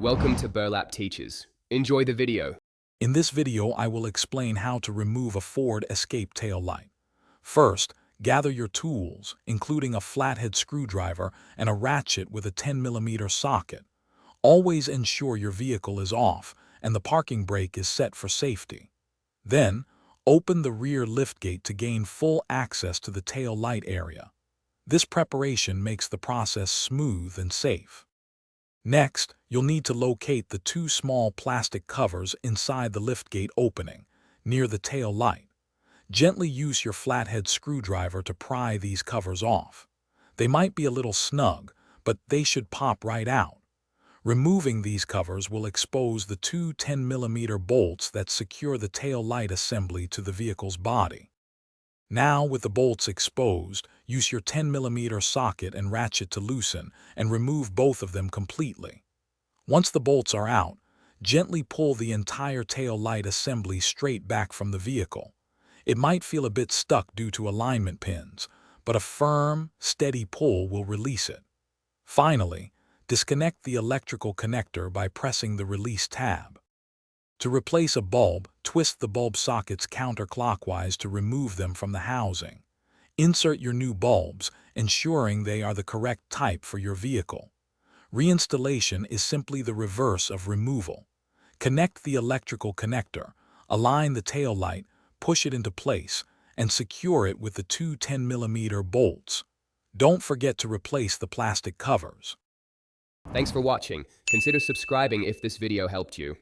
Welcome to Burlap Teachers. Enjoy the video. In this video, I will explain how to remove a Ford Escape tail light. First, gather your tools, including a flathead screwdriver and a ratchet with a 10mm socket. Always ensure your vehicle is off and the parking brake is set for safety. Then, open the rear liftgate to gain full access to the tail light area. This preparation makes the process smooth and safe. Next, you'll need to locate the two small plastic covers inside the liftgate opening, near the tail light. Gently use your flathead screwdriver to pry these covers off. They might be a little snug, but they should pop right out. Removing these covers will expose the two 10mm bolts that secure the tail light assembly to the vehicle's body. Now, with the bolts exposed, use your 10mm socket and ratchet to loosen and remove both of them completely. Once the bolts are out, gently pull the entire tail light assembly straight back from the vehicle. It might feel a bit stuck due to alignment pins, but a firm, steady pull will release it. Finally, disconnect the electrical connector by pressing the release tab. To replace a bulb, twist the bulb sockets counterclockwise to remove them from the housing. Insert your new bulbs, ensuring they are the correct type for your vehicle. Reinstallation is simply the reverse of removal. Connect the electrical connector, align the tail light, push it into place, and secure it with the two 10mm bolts. Don't forget to replace the plastic covers. Thanks for watching. Consider subscribing if this video helped you.